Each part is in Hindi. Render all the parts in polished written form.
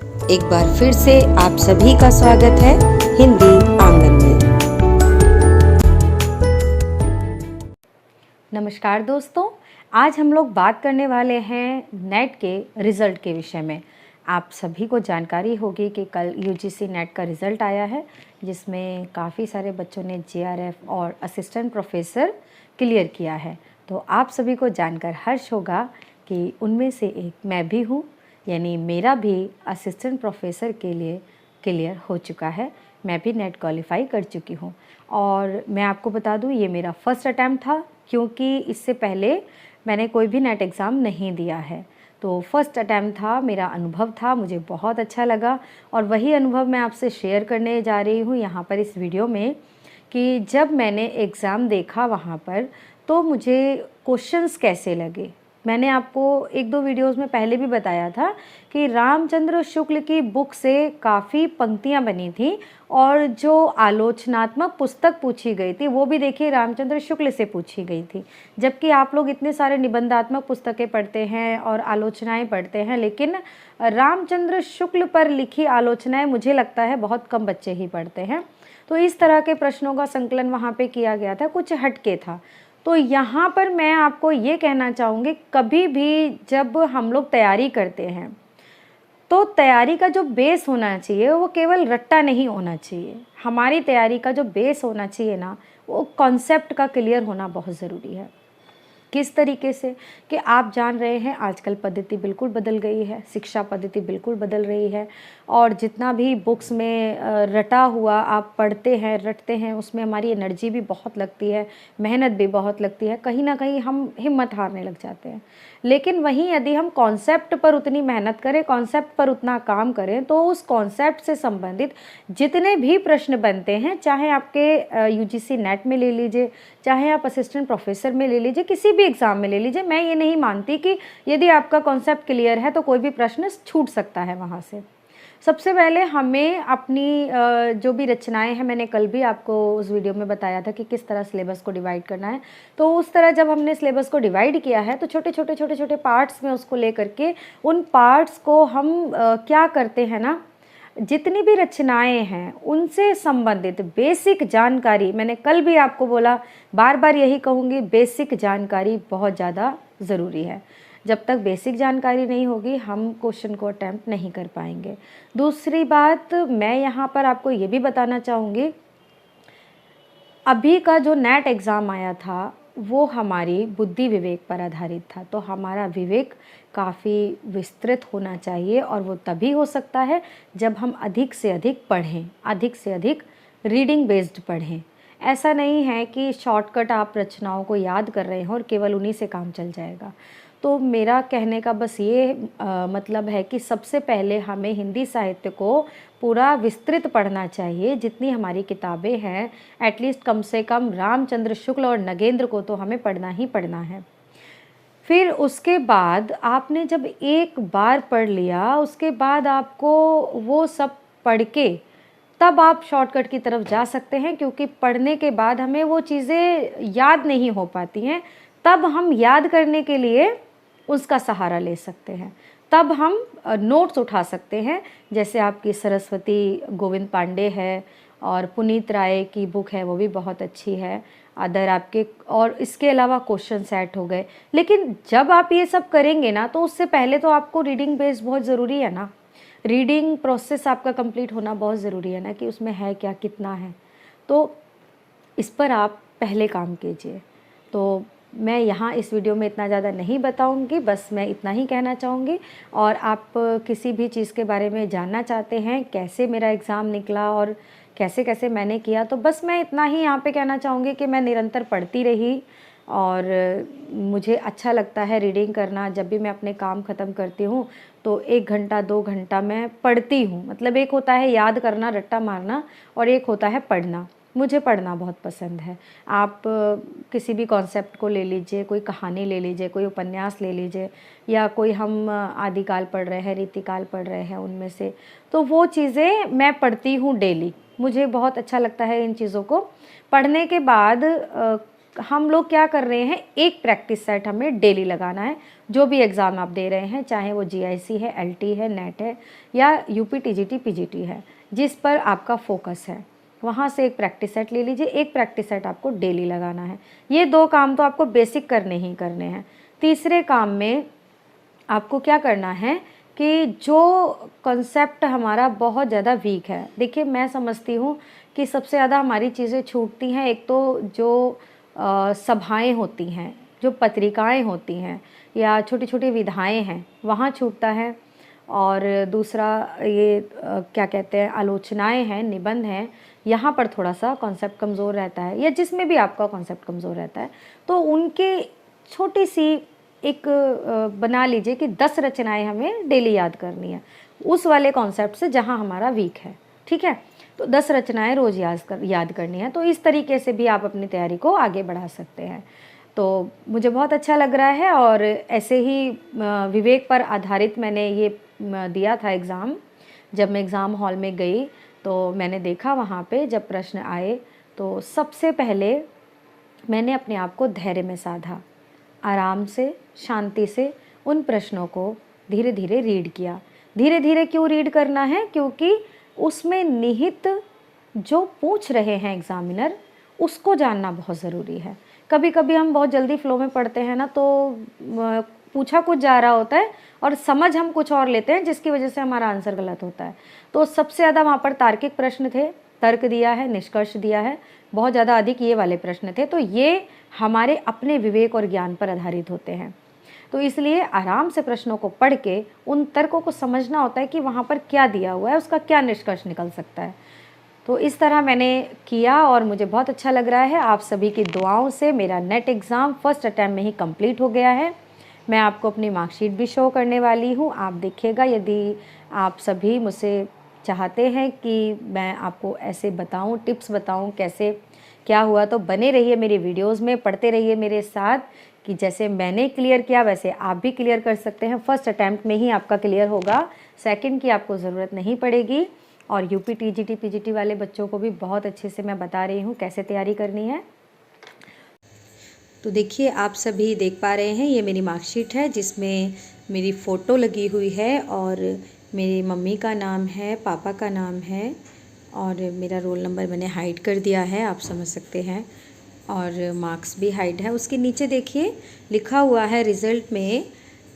एक बार फिर से आप सभी का स्वागत है हिंदी आंगन में। नमस्कार दोस्तों, आज हम लोग बात करने वाले हैं नेट के रिज़ल्ट के विषय में। आप सभी को जानकारी होगी कि कल यूजीसी नेट का रिज़ल्ट आया है, जिसमें काफ़ी सारे बच्चों ने जेआरएफ और असिस्टेंट प्रोफेसर क्लियर किया है। तो आप सभी को जानकर हर्ष होगा कि उनमें से एक मैं भी हूँ, यानी मेरा भी असिस्टेंट प्रोफेसर के लिए क्लियर हो चुका है। मैं भी नेट क्वालिफाई कर चुकी हूँ और मैं आपको बता दूँ, ये मेरा फर्स्ट अटैम्प्ट था, क्योंकि इससे पहले मैंने कोई भी नेट एग्ज़ाम नहीं दिया है। तो फर्स्ट अटैम्प्ट था, मेरा अनुभव था, मुझे बहुत अच्छा लगा और वही अनुभव मैं आपसे शेयर करने जा रही हूँ यहाँ पर इस वीडियो में कि जब मैंने एग्ज़ाम देखा वहाँ पर तो मुझे क्वेश्चंस कैसे लगे। मैंने आपको एक दो वीडियोस में पहले भी बताया था कि रामचंद्र शुक्ल की बुक से काफ़ी पंक्तियाँ बनी थी और जो आलोचनात्मक पुस्तक पूछी गई थी वो भी देखिए रामचंद्र शुक्ल से पूछी गई थी। जबकि आप लोग इतने सारे निबंधात्मक पुस्तकें पढ़ते हैं और आलोचनाएं पढ़ते हैं, लेकिन रामचंद्र शुक्ल पर लिखी आलोचनाएं मुझे लगता है बहुत कम बच्चे ही पढ़ते हैं। तो इस तरह के प्रश्नों का संकलन वहाँ पे किया गया था, कुछ हटके था। तो यहाँ पर मैं आपको ये कहना चाहूँगी, कभी भी जब हम लोग तैयारी करते हैं तो तैयारी का जो बेस होना चाहिए वो केवल रट्टा नहीं होना चाहिए। हमारी तैयारी का जो बेस होना चाहिए ना, वो कॉन्सेप्ट का क्लियर होना बहुत ज़रूरी है। किस तरीके से कि आप जान रहे हैं आजकल पद्धति बिल्कुल बदल गई है, शिक्षा पद्धति बिल्कुल बदल रही है और जितना भी बुक्स में रटा हुआ आप पढ़ते हैं रटते हैं, उसमें हमारी एनर्जी भी बहुत लगती है, मेहनत भी बहुत लगती है, कहीं ना कहीं हम हिम्मत हारने लग जाते हैं। लेकिन वहीं यदि हम कॉन्सेप्ट पर उतनी मेहनत करें, कॉन्सेप्ट पर उतना काम करें, तो उस कॉन्सेप्ट से संबंधित जितने भी प्रश्न बनते हैं, चाहे आपके यूजीसी नेट में ले लीजिए, चाहे आप असिस्टेंट प्रोफेसर में ले लीजिए, किसी भी एग्ज़ाम में ले लीजिए, मैं ये नहीं मानती कि यदि आपका कॉन्सेप्ट क्लियर है तो कोई भी प्रश्न छूट सकता है वहाँ से। सबसे पहले हमें अपनी जो भी रचनाएं हैं, मैंने कल भी आपको उस वीडियो में बताया था कि किस तरह सिलेबस को डिवाइड करना है। तो उस तरह जब हमने सिलेबस को डिवाइड किया है तो छोटे छोटे पार्ट्स में उसको ले करके उन पार्ट्स को हम क्या करते हैं ना, जितनी भी रचनाएं हैं उनसे संबंधित बेसिक जानकारी, मैंने कल भी आपको बोला, बार बार यही कहूँगी, बेसिक जानकारी बहुत ज़्यादा ज़रूरी है। जब तक बेसिक जानकारी नहीं होगी हम क्वेश्चन को अटैम्प्ट नहीं कर पाएंगे। दूसरी बात मैं यहाँ पर आपको ये भी बताना चाहूँगी, अभी का जो नेट एग्ज़ाम आया था वो हमारी बुद्धि विवेक पर आधारित था। तो हमारा विवेक काफ़ी विस्तृत होना चाहिए और वो तभी हो सकता है जब हम अधिक से अधिक पढ़ें, अधिक से अधिक रीडिंग बेस्ड पढ़ें। ऐसा नहीं है कि शॉर्टकट आप रचनाओं को याद कर रहे हो और केवल उन्हीं से काम चल जाएगा। तो मेरा कहने का बस ये मतलब है कि सबसे पहले हमें हिंदी साहित्य को पूरा विस्तृत पढ़ना चाहिए। जितनी हमारी किताबें हैं, एटलीस्ट कम से कम रामचंद्र शुक्ल और नगेंद्र को तो हमें पढ़ना ही पढ़ना है। फिर उसके बाद आपने जब एक बार पढ़ लिया, उसके बाद आपको वो सब पढ़ के तब आप शॉर्टकट की तरफ जा सकते हैं, क्योंकि पढ़ने के बाद हमें वो चीज़ें याद नहीं हो पाती हैं। तब हम याद करने के लिए उसका सहारा ले सकते हैं, तब हम नोट्स उठा सकते हैं। जैसे आपकी सरस्वती गोविंद पांडे है और पुनीत राय की बुक है, वो भी बहुत अच्छी है। अदर आपके और इसके अलावा क्वेश्चन सेट हो गए। लेकिन जब आप ये सब करेंगे ना, तो उससे पहले तो आपको रीडिंग बेस्ड बहुत ज़रूरी है ना, रीडिंग प्रोसेस आपका कंप्लीट होना बहुत ज़रूरी है ना, कि उसमें है क्या, कितना है। तो इस पर आप पहले काम कीजिए। तो मैं यहाँ इस वीडियो में इतना ज़्यादा नहीं बताऊँगी, बस मैं इतना ही कहना चाहूँगी। और आप किसी भी चीज़ के बारे में जानना चाहते हैं, कैसे मेरा एग्ज़ाम निकला और कैसे कैसे मैंने किया, तो बस मैं इतना ही यहाँ पे कहना चाहूँगी कि मैं निरंतर पढ़ती रही और मुझे अच्छा लगता है रीडिंग करना। जब भी मैं अपने काम ख़त्म करती हूँ तो 1 घंटा 2 घंटा मैं पढ़ती हूँ। मतलब एक होता है याद करना, रट्टा मारना, और एक होता है पढ़ना। मुझे पढ़ना बहुत पसंद है। आप किसी भी कॉन्सेप्ट को ले लीजिए, कोई कहानी ले लीजिए, कोई उपन्यास ले लीजिए, या कोई हम आदिकाल पढ़ रहे हैं, रीतिकाल पढ़ रहे हैं, उनमें से तो वो चीज़ें मैं पढ़ती हूँ डेली। मुझे बहुत अच्छा लगता है इन चीज़ों को पढ़ने के बाद हम लोग क्या कर रहे हैं, एक प्रैक्टिस सेट हमें डेली लगाना है। जो भी एग्ज़ाम आप दे रहे हैं, चाहे वो जीआईसी है, एलटी है, नेट है या यूपी टीजीटी पीजीटी है, जिस पर आपका फोकस है, वहाँ से एक प्रैक्टिस सेट ले लीजिए। एक प्रैक्टिस सेट आपको डेली लगाना है। ये 2 काम तो आपको बेसिक करने ही करने हैं। तीसरे काम में आपको क्या करना है कि जो कॉन्सेप्ट हमारा बहुत ज़्यादा वीक है, देखिए मैं समझती हूँ कि सबसे ज़्यादा हमारी चीज़ें छूटती हैं। एक तो जो सभाएं होती हैं, जो पत्रिकाएं होती हैं या छोटी छोटी विधाएं हैं, वहाँ छूटता है। और दूसरा ये क्या कहते हैं, आलोचनाएं हैं, निबंध हैं, यहाँ पर थोड़ा सा कॉन्सेप्ट कमज़ोर रहता है, या जिसमें भी आपका कॉन्सेप्ट कमज़ोर रहता है, तो उनके छोटी सी एक बना लीजिए कि 10 रचनाएं हमें डेली याद करनी है उस वाले कॉन्सेप्ट से जहाँ हमारा वीक है। ठीक है, तो 10 रचनाएं रोज़ याद करनी है। तो इस तरीके से भी आप अपनी तैयारी को आगे बढ़ा सकते हैं। तो मुझे बहुत अच्छा लग रहा है, और ऐसे ही विवेक पर आधारित मैंने ये दिया था एग्ज़ाम। जब मैं एग्ज़ाम हॉल में गई तो मैंने देखा वहाँ पे जब प्रश्न आए, तो सबसे पहले मैंने अपने आप को धैर्य में साधा, आराम से, शांति से उन प्रश्नों को धीरे धीरे रीड किया। धीरे धीरे क्यों रीड करना है, क्योंकि उसमें निहित जो पूछ रहे हैं एग्ज़ामिनर, उसको जानना बहुत ज़रूरी है। कभी कभी हम बहुत जल्दी फ्लो में पढ़ते हैं ना, तो पूछा कुछ जा रहा होता है और समझ हम कुछ और लेते हैं, जिसकी वजह से हमारा आंसर गलत होता है। तो सबसे ज़्यादा वहाँ पर तार्किक प्रश्न थे, तर्क दिया है, निष्कर्ष दिया है, बहुत ज़्यादा अधिक ये वाले प्रश्न थे। तो ये हमारे अपने विवेक और ज्ञान पर आधारित होते हैं। तो इसलिए आराम से प्रश्नों को पढ़ के उन तर्कों को समझना होता है कि वहाँ पर क्या दिया हुआ है, उसका क्या निष्कर्ष निकल सकता है। तो इस तरह मैंने किया और मुझे बहुत अच्छा लग रहा है। आप सभी की दुआओं से मेरा नेट एग्ज़ाम फर्स्ट अटैम्प्ट में ही कंप्लीट हो गया है। मैं आपको अपनी मार्कशीट भी शो करने वाली हूँ, आप देखिएगा। यदि आप सभी मुझसे चाहते हैं कि मैं आपको ऐसे बताऊँ, टिप्स बताऊँ कैसे क्या हुआ, तो बने रहिए मेरी वीडियोज़ में, पढ़ते रहिए मेरे साथ कि जैसे मैंने क्लियर किया वैसे आप भी क्लियर कर सकते हैं। फर्स्ट अटैम्प्ट में ही आपका क्लियर होगा, सेकंड की आपको ज़रूरत नहीं पड़ेगी। और यूपी टीजीटी पीजीटी वाले बच्चों को भी बहुत अच्छे से मैं बता रही हूँ कैसे तैयारी करनी है। तो देखिए, आप सभी देख पा रहे हैं, ये मेरी मार्कशीट है जिसमें मेरी फ़ोटो लगी हुई है और मेरी मम्मी का नाम है, पापा का नाम है और मेरा रोल नंबर मैंने हाइड कर दिया है, आप समझ सकते हैं, और मार्क्स भी हाइड है। उसके नीचे देखिए लिखा हुआ है रिज़ल्ट में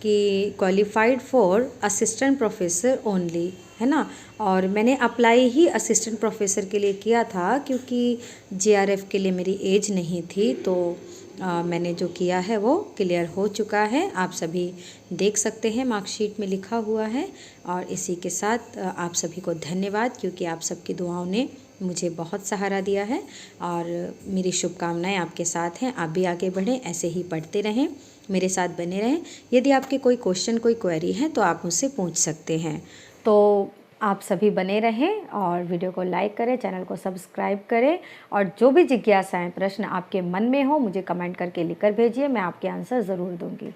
कि qualified for assistant professor only, है ना। और मैंने अप्लाई ही असिस्टेंट प्रोफेसर के लिए किया था, क्योंकि जेआरएफ के लिए मेरी एज नहीं थी। तो मैंने जो किया है वो क्लियर हो चुका है, आप सभी देख सकते हैं, मार्कशीट में लिखा हुआ है। और इसी के साथ आप सभी को धन्यवाद, क्योंकि आप सबकी दुआओं ने मुझे बहुत सहारा दिया है और मेरी शुभकामनाएं आपके साथ हैं। आप भी आगे बढ़ें, ऐसे ही पढ़ते रहें, मेरे साथ बने रहें। यदि आपके कोई क्वेश्चन, कोई क्वेरी है तो आप मुझसे पूछ सकते हैं। तो आप सभी बने रहें और वीडियो को लाइक करें, चैनल को सब्सक्राइब करें, और जो भी जिज्ञासाएं, प्रश्न आपके मन में हो मुझे कमेंट करके लिखकर भेजिए, मैं आपके आंसर ज़रूर दूंगी।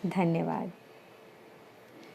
धन्यवाद।